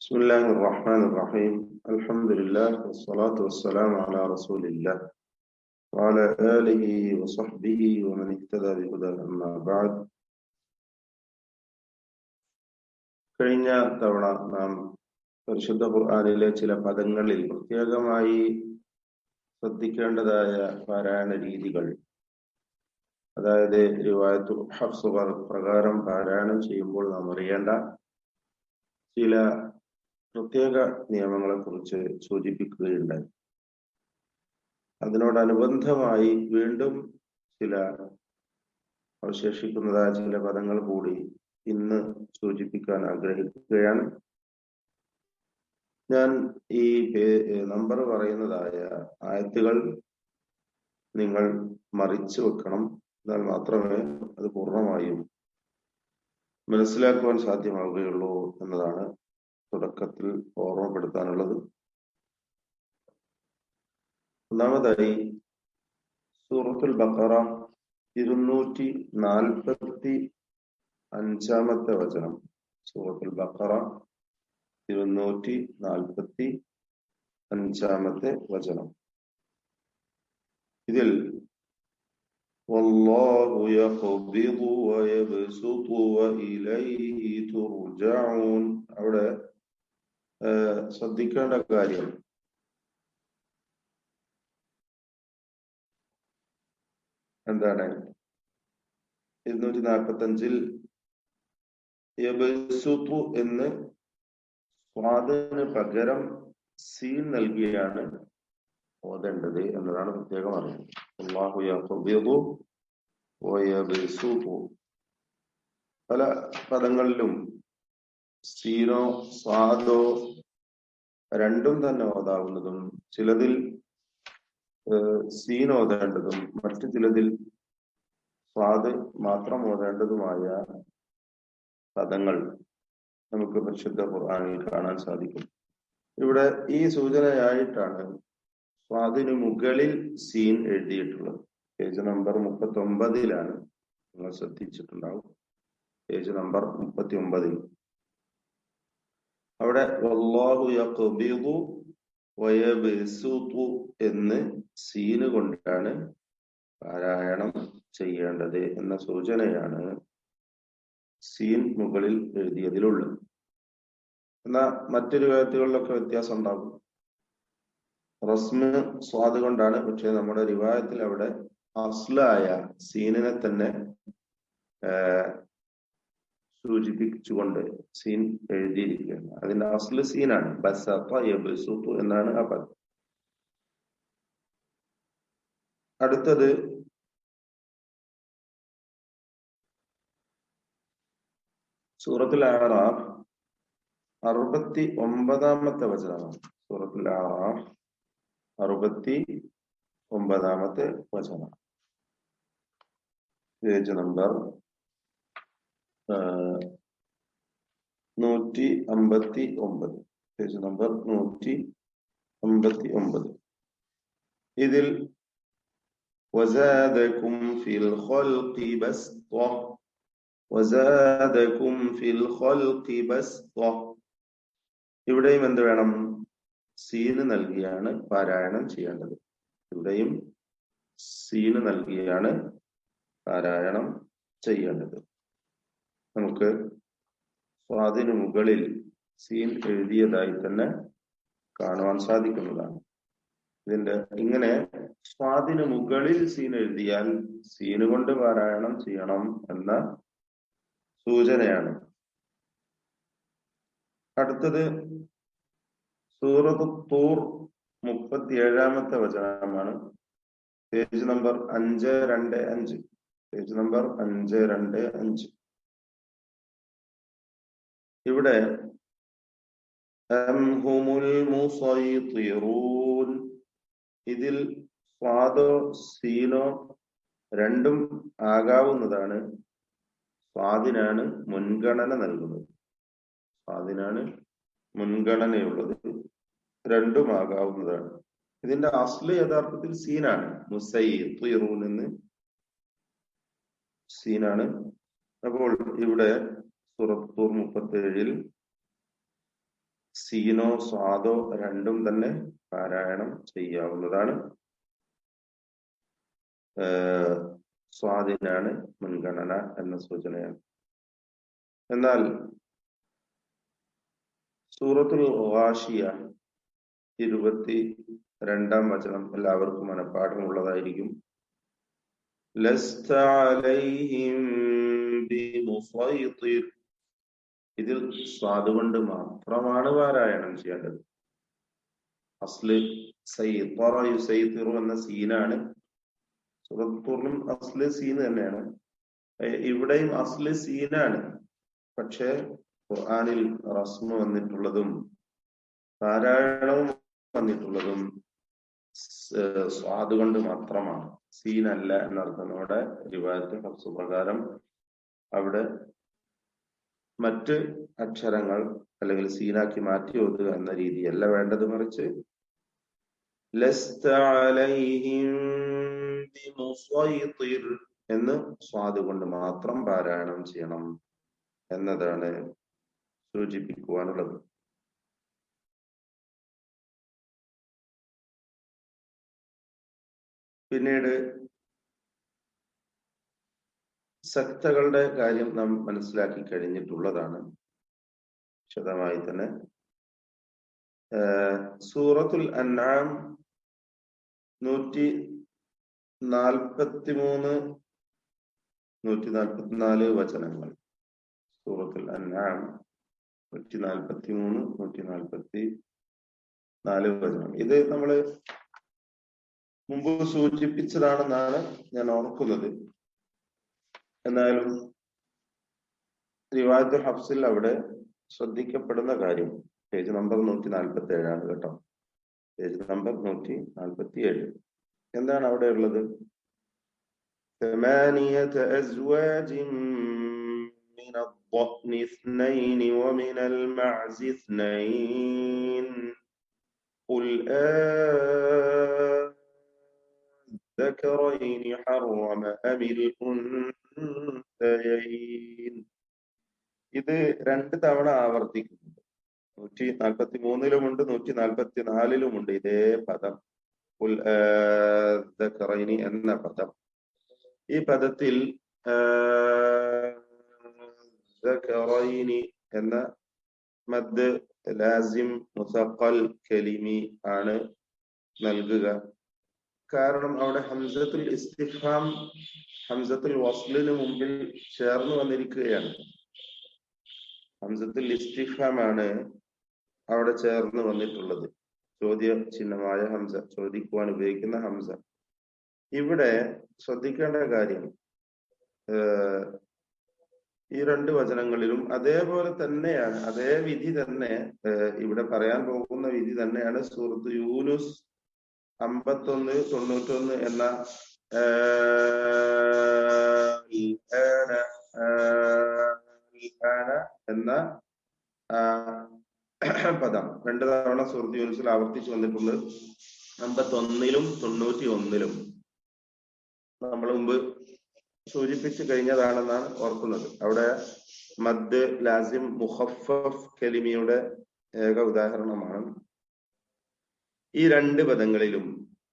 بسم الله الرحمن الرحيم الحمد لله والصلاة والسلام على رسول الله وعلى آله وصحبه ومن اهتدى بهداه أما بعد. കഴിഞ്ഞ തവണ നാം പരിശുദ്ധ ഖുർആനിലെ ചില പദങ്ങളിൽ പ്രത്യേകമായി ശ്രദ്ധിക്കേണ്ടതായ പാരായണ രീതികൾ, അതായത് റിവായത്ത് ഹഫ്സ് പ്രകാരം പാരായണം ചെയ്യുമ്പോൾ നാം അറിയേണ്ട ചില പ്രത്യേക നിയമങ്ങളെ കുറിച്ച് സൂചിപ്പിക്കുകയുണ്ടായി. അതിനോടനുബന്ധമായി വീണ്ടും ചില അവശേഷിക്കുന്നതായ ചില പദങ്ങൾ കൂടി ഇന്ന് സൂചിപ്പിക്കാൻ ആഗ്രഹിക്കുകയാണ്. ഞാൻ ഈ നമ്പർ പറയുന്നതായ ആയത്തുകൾ നിങ്ങൾ മറിച്ചു വെക്കണം. എന്നാൽ മാത്രമേ അത് പൂർണ്ണമായും മനസ്സിലാക്കുവാൻ സാധ്യമാവുകയുള്ളൂ എന്നതാണ് തുടക്കത്തിൽ ഓർമ്മപ്പെടുത്താനുള്ളത്. ഒന്നാമതായി സൂറത്തുൽ ബഖറ 245 വചനം. സൂറത്തുൽ ബഖറ 245 വചനം. ഇതിൽ വല്ലാഹു യഖ്ബിദു വയബ്സുതു വഇലൈഹി തുർജഊൻ, അവിടെ ശ്രദ്ധിക്കേണ്ട കാര്യം എന്താണ്? 245 യബ്സുതു എന്ന് സ്വാദിന് പകരം സീൻ നൽകിയാണ് ഓതേണ്ടത് എന്നതാണ് പ്രത്യേകം അറിയുന്നത്. അല്ലാഹു യഖ്ബിദു വയബ്സുതു. പല പദങ്ങളിലും സീനോ സ്വാദോ രണ്ടും തന്നെ ഓതാവുന്നതും, ചിലതിൽ സീൻ ഓതേണ്ടതും മറ്റു ചിലതിൽ സ്വാദ് മാത്രം ഓതേണ്ടതുമായ പദങ്ങൾ നമുക്ക് പരിശുദ്ധ ഖുർആനിൽ കാണാൻ സാധിക്കും. ഇവിടെ ഈ സൂചനയായിട്ടാണ് സ്വാദിന് മുകളിൽ സീൻ എഴുതിയിട്ടുള്ളത്. പേജ് നമ്പർ 39 നിങ്ങൾ ശ്രദ്ധിച്ചിട്ടുണ്ടാവും. പേജ് നമ്പർ 39 അവിടെ വല്ലാഹു യഖ്ബിദു വയബ്സുതു എന്ന് സീന് കൊണ്ടാണ് പാരായണം ചെയ്യേണ്ടത് എന്ന സൂചനയാണ് സീൻ മുകളിൽ എഴുതിയതിലുള്ളത്. എന്നാൽ മറ്റൊരു കാര്യങ്ങളിലൊക്കെ വ്യത്യാസം ഉണ്ടാകും. റസ്മ് സ്വാദ് കൊണ്ടാണ്, പക്ഷെ നമ്മുടെ റിവായത്തിൽ അവിടെ അസ്ലായ സീനിനെ തന്നെ സൂചിപ്പിച്ചുകൊണ്ട് സീൻ എഴുതിയിരിക്കുകയാണ്. അതിന്റെ അസ്ല് സീനാണ്. ബസത യബ്സുതു എന്നാണ് ആ പദം. അടുത്തത് സൂറത്തുൽ അഅറാഫ് 69 വചനമാണ്. സൂറത്തുൽ അഅറാഫ് 69 വചനം. Page number 159. Page number 159. ഇതിൽ വസാദകും ഫിൽ ഖൽഖി ബസ്ത വസാദകും ഫിൽ ഖൽഖി ബസ്ത. ഇവിടെയും എന്ത് വേണം? സീന് നൽകിയാണ് പാരായണം ചെയ്യേണ്ടത്. ഇവിടെയും സീന് നൽകിയാണ് പാരായണം ചെയ്യേണ്ടത്. നമുക്ക് സ്വാദിന് മുകളിൽ സീൻ എഴുതിയതായി തന്നെ കാണുവാൻ സാധിക്കുന്നതാണ്. ഇതിന്റെ ഇങ്ങനെ സ്വാദിന് മുകളിൽ സീൻ എഴുതിയാൽ സീന് കൊണ്ട് പാരായണം ചെയ്യണം എന്ന സൂചനയാണ്. അടുത്തത് സൂറത്ത് തൂർ 37 വചനമാണ്. Page number 525. Page number 525. ഇവിടെ ഇതിൽ സ്വാദോ സീനോ രണ്ടും ആകാവുന്നതാണ്. സ്വാദിനാണ് മുൻഗണന നൽകുന്നത്. സ്വാദിനാണ് മുൻഗണനയുള്ളത്. രണ്ടും ആകാവുന്നതാണ്. ഇതിന്റെ അസ്ല് യഥാർത്ഥത്തിൽ സീനാണ്. മുസയ്യിറൂൻ എന്ന് സീനാണ്. അപ്പോൾ ഇവിടെ സൂറത്ത് 37 സീനോ സ്വാദോ രണ്ടും തന്നെ പാരായണം ചെയ്യാവുന്നതാണ്. സ്വാദിനാണ് മുൻഗണന എന്ന സൂചനയാണ്. എന്നാൽ സൂറത്തുൽ ഗാശിയ 22-ാം വചനം എല്ലാവർക്കും മനഃപ്പാഠമുള്ളതായിരിക്കും. ലസ്ത അലൈഹിം ബിമുസൈതിർ. ഇതിൽ സ്വാദ് കൊണ്ട് മാത്രമാണ് പാരായണം ചെയ്യേണ്ടത്. അസ്ല് സൈതറ യുസൈതിറു എന്ന സീനാണ്. സൂറത്തുൽ അസ്ല് സീൻ തന്നെയാണ്. ഇവിടെയും അസ്ല് സീനാണ്. പക്ഷെ ഖുർആനിൽ റസ്മ് വന്നിട്ടുള്ളതും പാരായണവും വന്നിട്ടുള്ളതും സ്വാദ് കൊണ്ട് മാത്രമാണ്, സീനല്ല എന്നർത്ഥം. നമ്മുടെ റിവായത്ത് ഹഫ്സ് പ്രകാരം അവിടെ മറ്റ് അക്ഷരങ്ങൾ അല്ലെങ്കിൽ സീനാക്കി മാറ്റി ഓതുക എന്ന രീതിയല്ല വേണ്ടത്, മറിച്ച് ലസ്ത അലൈഹിം ബിമുസൈതിർ എന്ന് സ്വാദ് കൊണ്ട് മാത്രം പാരായണം ചെയ്യണം എന്നതാണ് സൂചിപ്പിക്കുവാനുള്ളത്. പിന്നീട് സക്തകളുടെ കാര്യം നാം മനസ്സിലാക്കി കഴിഞ്ഞിട്ടുള്ളതാണ് വിശദമായി തന്നെ. സൂറത്തുൽ അൻആം 143, 144 വചനങ്ങൾ. സൂറത്തുൽ അൻആം 143, 144 വചനം. ഇത് നമ്മള് മുമ്പ് സൂചിപ്പിച്ചതാണെന്നാണ് ഞാൻ ഓർക്കുന്നത്. എന്നാലും റിവായത്ത് ഹഫ്സിൽ അവിടെ ശ്രദ്ധിക്കപ്പെടുന്ന കാര്യം പേജ് നമ്പർ 147 കേട്ടോ. Page number 147. എന്താണ് അവിടെ ഉള്ളത്? 8 أزواج من الضأن 2 ومن المعز 2 قل الذكرين حرم أم الأنثيين. ഇത് 2 തവണ ആവർത്തിക്കുന്നുണ്ട്. 143-ലുമുണ്ട് 144-ലുമുണ്ട് ഇതേ പദം, ഖുൽ അദ്ദക്കറൈനി എന്ന പദം. ഈ പദത്തിൽ അദ്ദക്കറൈനി എന്ന മദ് ലാസിം മുസഖൽ കലിമി ആണ് നൽകുക. കാരണം അവിടെ ഹംസത്തുൽ ഇസ്തിഫാം ഹംസത്തുൽ വസ്ലിന് മുമ്പിൽ ചേർന്ന് വന്നിരിക്കുകയാണ്. ഹംസത്തുൽ ഇസ്തിഫാം ആണ് അവിടെ ചേർന്ന് വന്നിട്ടുള്ളത്. ചോദ്യ ചിഹ്നമായ ഹംസ, ചോദിക്കുവാൻ ഉപയോഗിക്കുന്ന ഹംസ. ഇവിടെ ശ്രദ്ധിക്കേണ്ട കാര്യം, ഈ 2 വചനങ്ങളിലും അതേപോലെ തന്നെയാണ്, അതേ വിധി തന്നെ ഇവിടെ പറയാൻ പോകുന്ന വിധി തന്നെയാണ് സൂറത്ത് യൂനുസ് 51, 91 എന്ന എന്ന പദം 2 തവണ സൂറത്ത് യൂനുസിൽ ആവർത്തിച്ചു വന്നിട്ടുണ്ട്. 51-ലും 91-ലും നമ്മൾ മുമ്പ് സൂചിപ്പിച്ചു കഴിഞ്ഞതാണെന്നാണ് ഓർക്കുന്നത്. അവിടെ മദ് ലാസിം മുഖഫഫ് കലിമിയുടെ ഏക ഉദാഹരണമാണ്. ഈ 2 പദങ്ങളിലും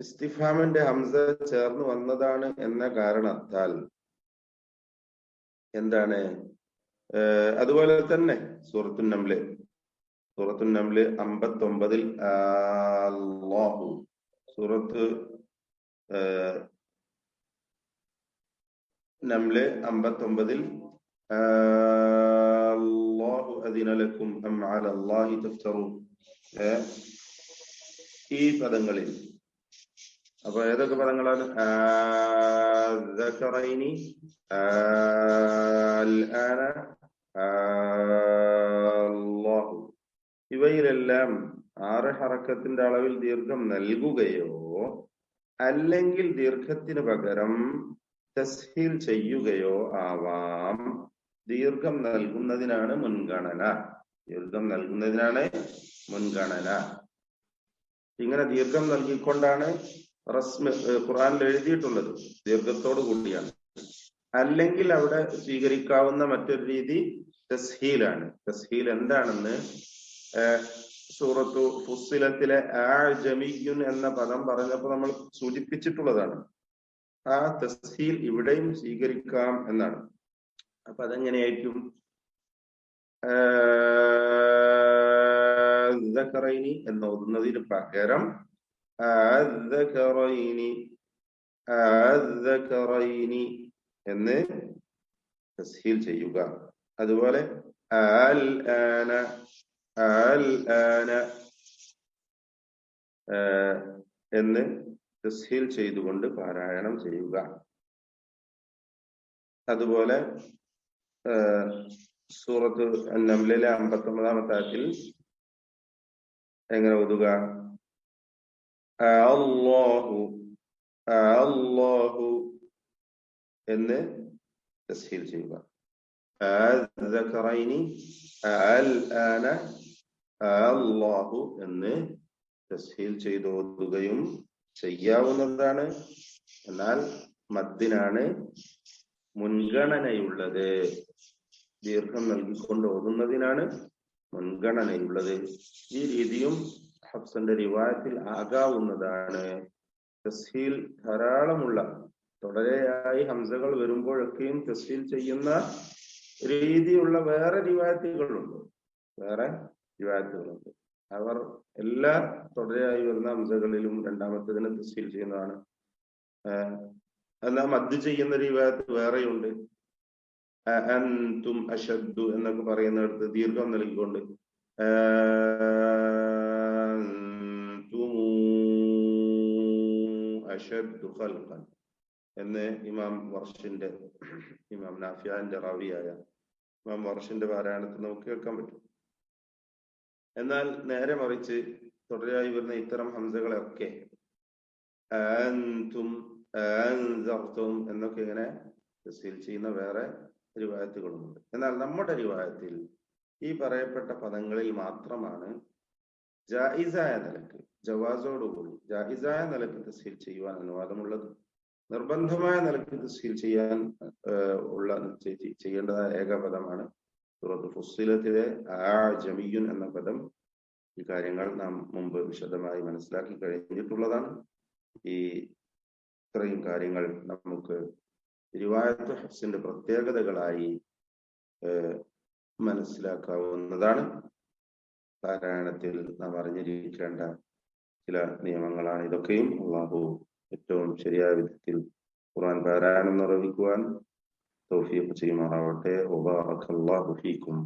ഇസ്തിഫാമിന്റെ ഹംസ ചേർന്ന് വന്നതാണ് എന്ന കാരണത്താൽ എന്താണ്, അതുപോലെ തന്നെ സൂറത്തുൻ നംല് 59-ൽ അല്ലാഹു, സൂറത്ത് നംല് 59-ൽ അല്ലാഹു അദിന ലക്കും അം അലല്ലാഹി തഫ്തറൂൻ, ഈ പദങ്ങളിൽ. അപ്പൊ ഏതൊക്കെ പദങ്ങളാണ്? അദ്ദക്കറൈനി, അൽആന, അല്ലാഹു. ഇവയിലെല്ലാം 6 ഹറക്കത്തിന്റെ അളവിൽ ദീർഘം നൽകുകയോ അല്ലെങ്കിൽ ദീർഘത്തിന് പകരം തസ്ഹീൽ ചെയ്യുകയോ ആവാം. ദീർഘം നൽകുന്നതിനാണ് മുൻഗണന. ഇങ്ങനെ ദീർഘം നൽകിക്കൊണ്ടാണ് റസ്മ് ഖുർആനിൽ എഴുതിയിട്ടുള്ളത്, ദീർഘത്തോടു കൂടിയാണ്. അല്ലെങ്കിൽ അവിടെ സ്വീകരിക്കാവുന്ന മറ്റൊരു രീതി തസ്ഹീലാണ്. തസ്ഹീൽ എന്താണെന്ന് സൂറത്തു ഫുസ്സിലത്തിലെ ആജമിയ്യുൻ എന്ന പദം പറഞ്ഞപ്പോൾ നമ്മൾ സൂചിപ്പിച്ചിട്ടുള്ളതാണ്. ആ തസ്ഹീൽ ഇവിടെയും സ്വീകരിക്കാം എന്നാണ്. അപ്പൊ അതെങ്ങനെയായിരിക്കും? ദക്കറൈനി എന്ന് ഓതുന്നതിന് പകരം എന്ന് തസ്ഹീൽ ചെയ്യുക. അതുപോലെ എന്ന് തസ്ഹീൽ ചെയ്തുകൊണ്ട് പാരായണം ചെയ്യുക. അതുപോലെ സൂറത്ത് അൻ-നംലിലെ 59-ാമത്തെ ആയത്തിൽ എങ്ങനെ ഓതുക? അല്ലാഹു എന്ന് തസ്ഹീൽ ചെയ്യുക. അല്ലാഹു എന്ന് തസ്ഹീൽ ചെയ്ത് ഓതുകയും ചെയ്യാവുന്നതാണ്. എന്നാൽ മദ്ദിനാണ് മുൻഗണനയുള്ളത്. ദീർഘം നൽകിക്കൊണ്ട് ഓതുന്നതിനാണ് മുൻഗണനയുള്ളത്. ഈ രീതിയും ഹഫ്സിന്റെ റിവായത്തിൽ ആകാവുന്നതാണ്. തസ്ഹീൽ ധാരാളമുള്ള തുടരെയായി ഹംസകൾ വരുമ്പോഴൊക്കെയും തസ്ഹീൽ ചെയ്യുന്ന രീതിയുള്ള വേറെ റിവായത്തുകളുണ്ട്. അവർ എല്ലാ തുടരെയായി വരുന്ന ഹംസകളിലും രണ്ടാമത്തേതിനെ തസ്ഹീൽ ചെയ്യുന്നതാണ്. എന്നാൽ മദ് ചെയ്യുന്ന റിവായത്ത് വേറെയുണ്ട്. അൻതും അശദ്ദു എന്നൊക്കെ പറയുന്നിടത്ത് ദീർഘം നൽകിക്കൊണ്ട് അശദ്ദു ഖൽഖൻ എന്ന് ഇമാം നാഫിയാന്റെ റാവിയായ ഇമാം വർഷിന്റെ പാരായണത്തിൽ നമുക്ക് കേൾക്കാൻ പറ്റും. എന്നാൽ നേരെ മറിച്ച് തുടരെയായി വരുന്ന ഇത്തരം ഹംസകളെയൊക്കെ അൻതും അൻസർതും എന്നൊക്കെ ഇങ്ങനെ തസ്ഹീൽ ചെയ്യുന്ന വേറെ റിവായത്തുകളുമുണ്ട്. എന്നാൽ നമ്മുടെ റിവായത്തിൽ ഈ പറയപ്പെട്ട പദങ്ങളിൽ മാത്രമാണ് ജായിസായ നിലക്ക്, ജവാസോടുകൂടി ജായിസായ നിലക്ക് തസ്ഹീൽ ചെയ്യുവാൻ അനുവാദമുള്ളത്. നിർബന്ധമായ നിലക്ക് തസ്ഹീൽ ചെയ്യാൻ ചെയ്യേണ്ടതായ ഏക പദമാണ് സൂറത്ത് ഫുസ്സിലത്തിലെ ആജമിയ്യുൻ എന്ന പദം. ഈ കാര്യങ്ങൾ നാം മുമ്പ് വിശദമായി മനസ്സിലാക്കി കഴിഞ്ഞിട്ടുള്ളതാണ്. ഈ ഇത്രയും കാര്യങ്ങൾ നമുക്ക് റിവായത്ത് ഹഫ്സിന്റെ പ്രത്യേകതകളായി മനസ്സിലാക്കാവുന്നതാണ്. പാരായണത്തിൽ നാം അറിഞ്ഞിരിക്കേണ്ട ചില നിയമങ്ങളാണ് ഇതൊക്കെയും. അല്ലാഹു ഏറ്റവും ശരിയായ വിധത്തിൽ ഖുർആൻ പാരായണം നിർവഹിക്കുവാൻ തൗഫീഖ് ചെയ്യുമാറാവട്ടെ. വബാറകല്ലാഹു ഫീക്കും.